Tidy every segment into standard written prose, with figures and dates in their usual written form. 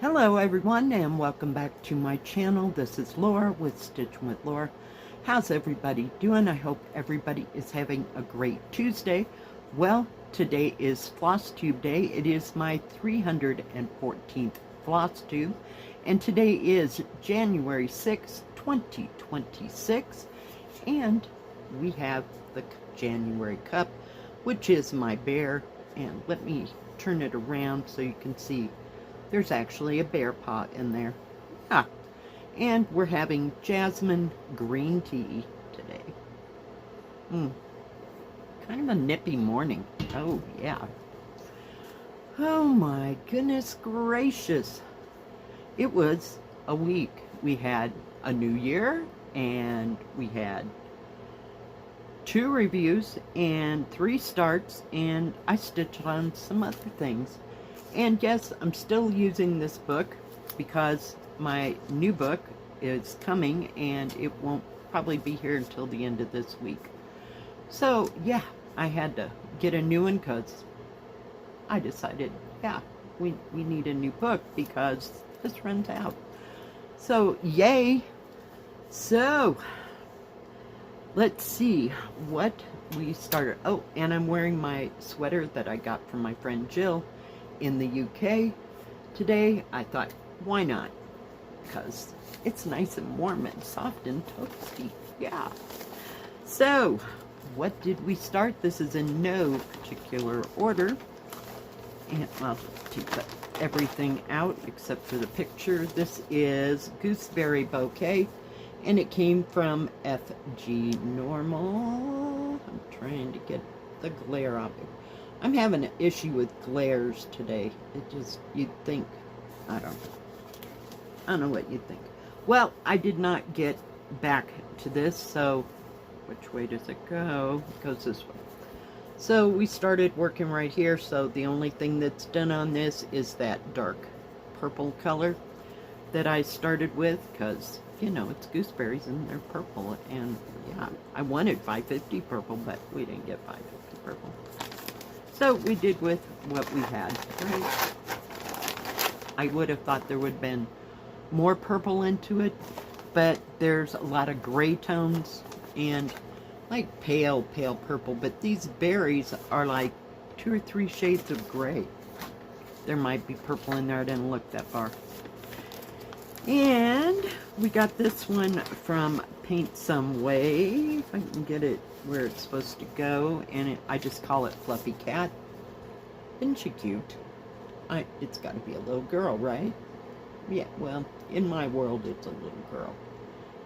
Hello everyone and welcome back to my channel. This is Laura with Stitching with Laura. How's everybody doing? I hope everybody is having a great Tuesday. Well, today is Floss Tube Day. It is my 314th Floss Tube and today is January 6, 2026, and we have the January cup, which is my bear, and let me turn it around so you can see there's actually a bear paw in there. Ah, and we're having jasmine green tea today. Kind of a nippy morning. Oh, yeah. Oh, my goodness gracious. It was a week. We had a new year, and we had 2 reviews and 3 starts, and I stitched on some other things. And yes, I'm still using this book because my new book is coming and it won't probably be here until the end of this week. So yeah, I had to get a new one because I decided, yeah, we need a new book because this runs out. So yay. So let's see what we started. Oh, and I'm wearing my sweater that I got from my friend Jill in the UK today. I thought, why not? Because it's nice and warm and soft and toasty. Yeah. So, what did we start? This is in no particular order. And I'll take everything out except for the picture. This is Gooseberry Bouquet, and it came from FG Normal. I'm trying to get the glare off it. I'm having an issue with glares today. It just, you'd think, I don't know what you'd think. Well, I did not get back to this, so which way does it go? It goes this way. So we started working right here, so the only thing that's done on this is that dark purple color that I started with, because, you know, it's gooseberries and they're purple, and yeah, I wanted 550 purple, but we didn't get 550 purple. So we did with what we had, right? I would have thought there would have been more purple into it, but there's a lot of gray tones and like pale purple, but these berries are like 2 or 3 shades of gray. There might be purple in there, I didn't look that far. And we got this one from Paint Some Way, if I can get it where it's supposed to go, and I just call it Fluffy Cat. Isn't she cute? It's got to be a little girl, right? Yeah, well, in my world, it's a little girl.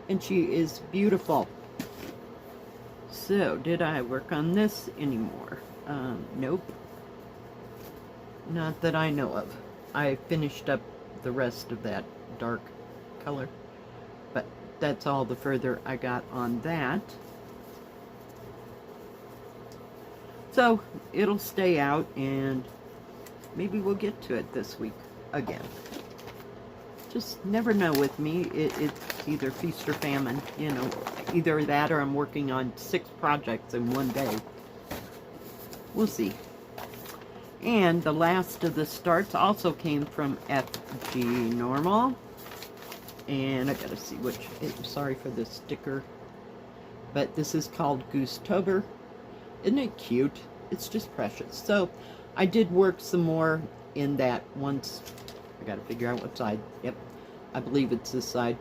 And she is beautiful. So, did I work on this anymore? Nope. Not that I know of. I finished up the rest of that dark color, but that's all the further I got on that. So it'll stay out, and maybe we'll get to it this week again. Just never know with me. It's either feast or famine, you know, either that or I'm working on 6 projects in one day. We'll see. And the last of the starts also came from FG Normal. And I gotta see which, sorry for the sticker, but this is called Goosetober. Isn't it cute? It's just precious. So I did work some more in that once. I gotta figure out what side. Yep, I believe it's this side.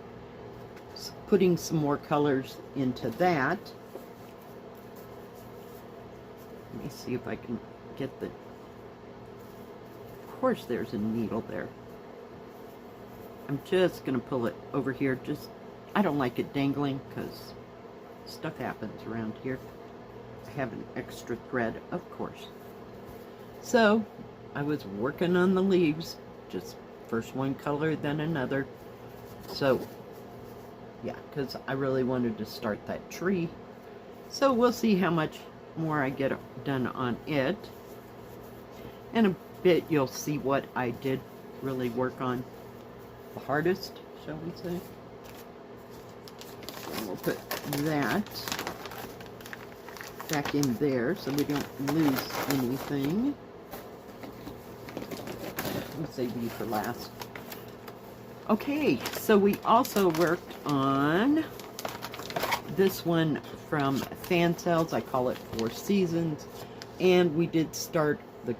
So putting some more colors into that. Let me see if I can get the, of course there's a needle there. I'm just gonna pull it over here. Just, I don't like it dangling because stuff happens around here. I have an extra thread, of course. So I was working on the leaves, just first one color, then another. So yeah, because I really wanted to start that tree. So we'll see how much more I get done on it. In a bit you'll see what I did really work on the hardest, shall we say. And we'll put that back in there so we don't lose anything. We'll save these for last. Okay, so we also worked on this one from Fan Sales. I call it Four Seasons. And we did start the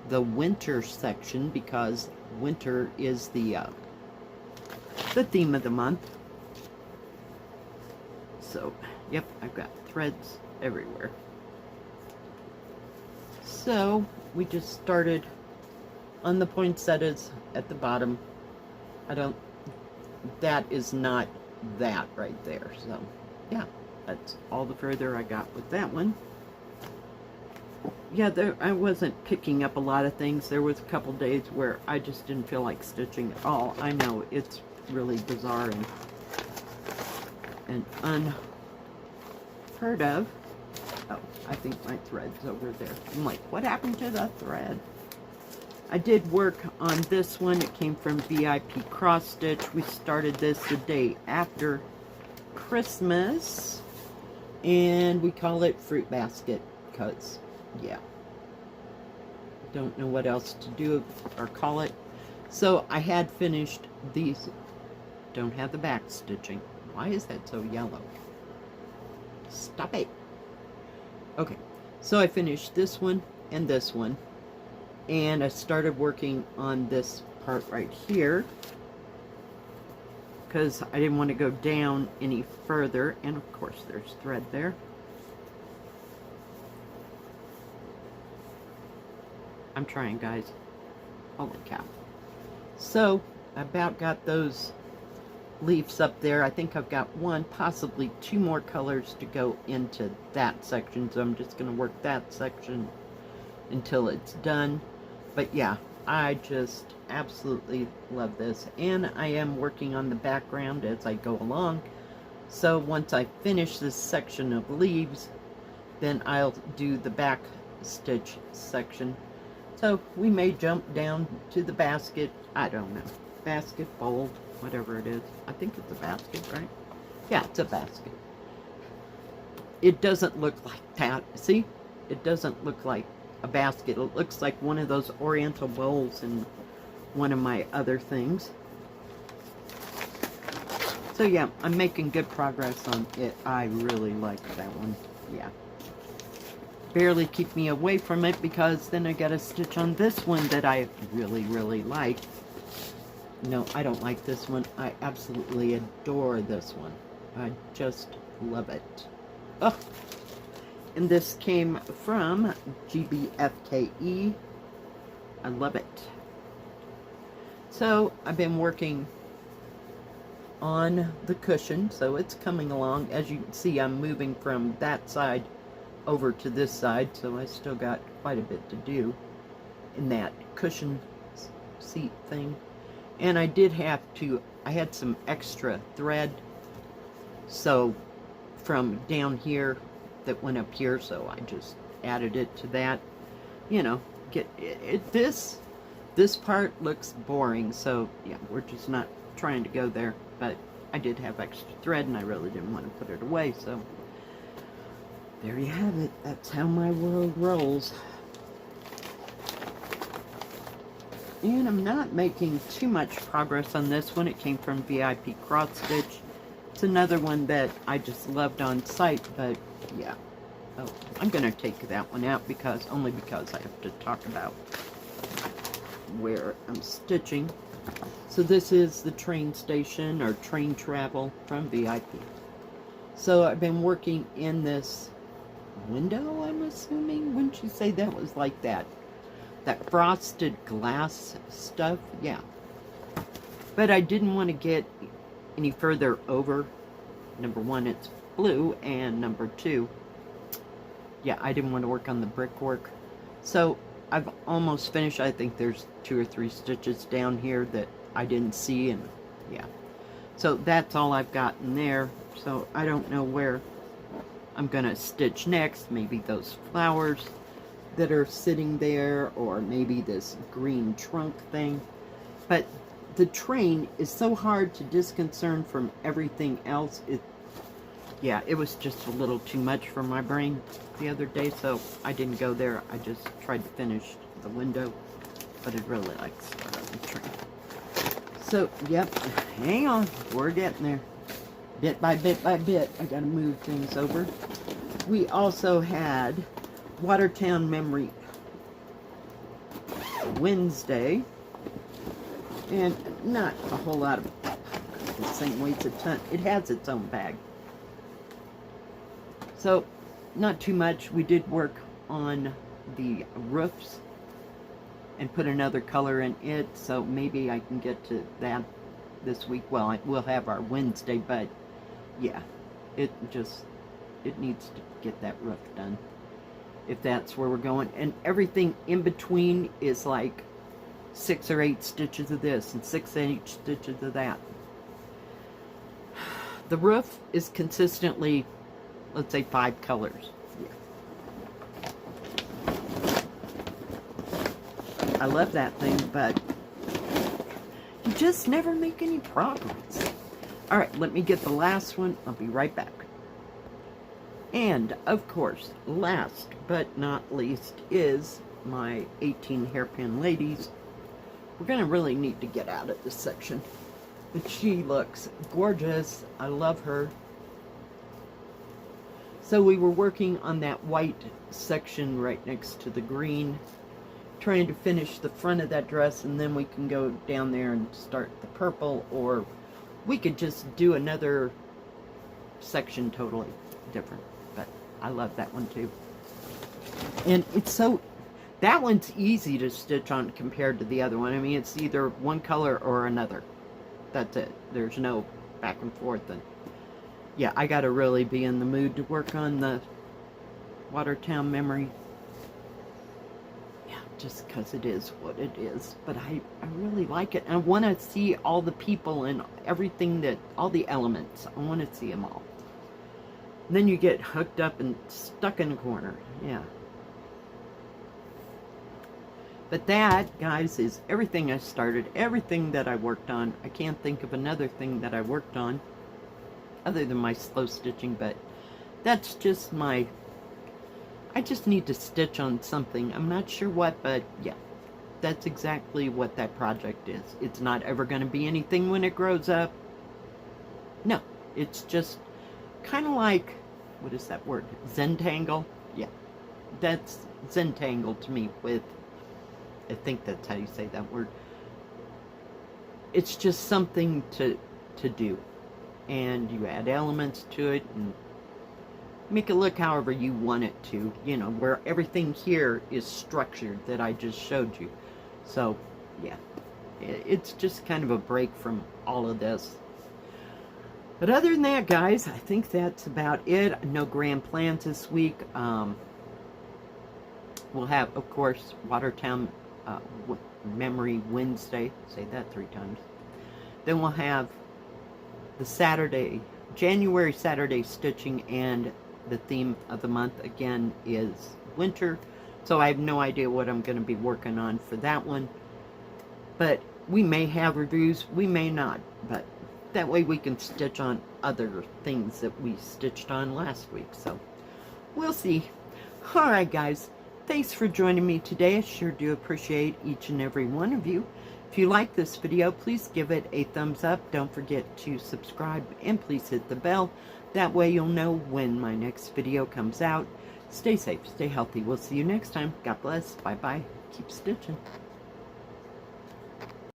the winter section, because winter is the theme of the month. So, yep, I've got threads everywhere. So, we just started on the poinsettias at the bottom. That is not that right there. So, yeah, that's all the further I got with that one. Yeah, I wasn't picking up a lot of things. There was a couple days where I just didn't feel like stitching at all. I know, it's really bizarre and unheard of. Oh, I think my thread's over there. I'm like, what happened to the thread? I did work on this one. It came from VIP Cross Stitch. We started this the day after Christmas, and we call it Fruit Basket because, yeah, don't know what else to do or call it. So I had finished these. Don't have the back stitching. Why is that so yellow? Stop it. Okay, so I finished this one and this one, and I started working on this part right here because I didn't want to go down any further, and of course there's thread there. I'm trying, guys. Holy cow. So, I about got those leaves up there. I think I've got one, possibly two more colors to go into that section, so I'm just going to work that section until it's done. But yeah, I just absolutely love this, and I am working on the background as I go along. So once I finish this section of leaves, then I'll do the back stitch section. So we may jump down to the basket. I don't know. Basket, bowl, whatever it is. I think it's a basket, right? Yeah, it's a basket. It doesn't look like that. See? It doesn't look like a basket. It looks like one of those oriental bowls in one of my other things. So yeah, I'm making good progress on it. I really like that one. Yeah. Barely keep me away from it, because then I gotta stitch on this one that I really, really like. No, I don't like this one. I absolutely adore this one. I just love it. Oh, and this came from GBFKE. I love it. So I've been working on the cushion, so it's coming along. As you can see, I'm moving from that side over to this side, so I still got quite a bit to do in that cushion seat thing. And I did have to, I had some extra thread, so from down here that went up here, so I just added it to that. You know, get it, this part looks boring, so yeah, we're just not trying to go there. But I did have extra thread, and I really didn't want to put it away, so there you have it. That's how my world rolls. And I'm not making too much progress on this one. It came from VIP Cross Stitch. It's another one that I just loved on site, but yeah. Oh, I'm going to take that one out only because I have to talk about where I'm stitching. So this is the train station, or train travel, from VIP. So I've been working in this window, I'm assuming. Wouldn't you say that was like that frosted glass stuff? Yeah. But I didn't want to get any further over. Number one, it's blue, and number two, yeah, I didn't want to work on the brickwork. So I've almost finished. I think there's 2 or 3 stitches down here that I didn't see, and yeah. So that's all I've got in there. So I don't know where I'm gonna stitch next. Maybe those flowers that are sitting there, or maybe this green trunk thing. But the train is so hard to disconcern from everything else. Yeah, it was just a little too much for my brain the other day, so I didn't go there. I just tried to finish the window. but it really likes to start on the tree. So, yep, hang on, we're getting there. Bit by bit by bit, I gotta move things over. We also had Watertown Memory Wednesday, and not a whole lot of, this thing weighs a ton. It has its own bag. So, not too much. We did work on the roofs and put another color in it, so maybe I can get to that this week. Well, we'll have our Wednesday, but yeah, it needs to get that roof done, if that's where we're going. And everything in between is like 6 or 8 stitches of this and 6 or 8 stitches of that. The roof is consistently, let's say, 5 colors. Yeah. I love that thing, but you just never make any progress. All right, let me get the last one. I'll be right back. And, of course, last but not least is my 18 hairpin ladies. We're going to really need to get out of this section. But she looks gorgeous. I love her. So we were working on that white section right next to the green, trying to finish the front of that dress, and then we can go down there and start the purple, or we could just do another section totally different. But I love that one too. And it's so, that one's easy to stitch on compared to the other one. I mean, it's either one color or another. That's it. There's no back and forth. And yeah, I gotta really be in the mood to work on the Watertown Memory. Yeah, just because it is what it is. But I really like it. And I want to see all the people and everything that, all the elements. I want to see them all. And then you get hooked up and stuck in a corner. Yeah. But that, guys, is everything I started, everything that I worked on. I can't think of another thing that I worked on other than my slow stitching, but that's just my, I just need to stitch on something. I'm not sure what, but yeah, that's exactly what that project is. It's not ever going to be anything when it grows up. No, it's just kind of like, what is that word? Zentangle? Yeah, that's Zentangle to me with, I think that's how you say that word. It's just something to do. And you add elements to it and make it look however you want it to. You know, where everything here is structured that I just showed you. So, yeah. It's just kind of a break from all of this. But other than that, guys, I think that's about it. No grand plans this week. We'll have, of course, Watertown Memory Wednesday. Say that 3 times. Then we'll have the Saturday, January Saturday stitching, and the theme of the month again is winter. So I have no idea what I'm going to be working on for that one. But we may have reviews, we may not. But that way we can stitch on other things that we stitched on last week. So we'll see. Alright, guys. Thanks for joining me today. I sure do appreciate each and every one of you. If you like this video, please give it a thumbs up. Don't forget to subscribe and please hit the bell. That way you'll know when my next video comes out. Stay safe, stay healthy. We'll see you next time. God bless. Bye-bye. Keep stitching.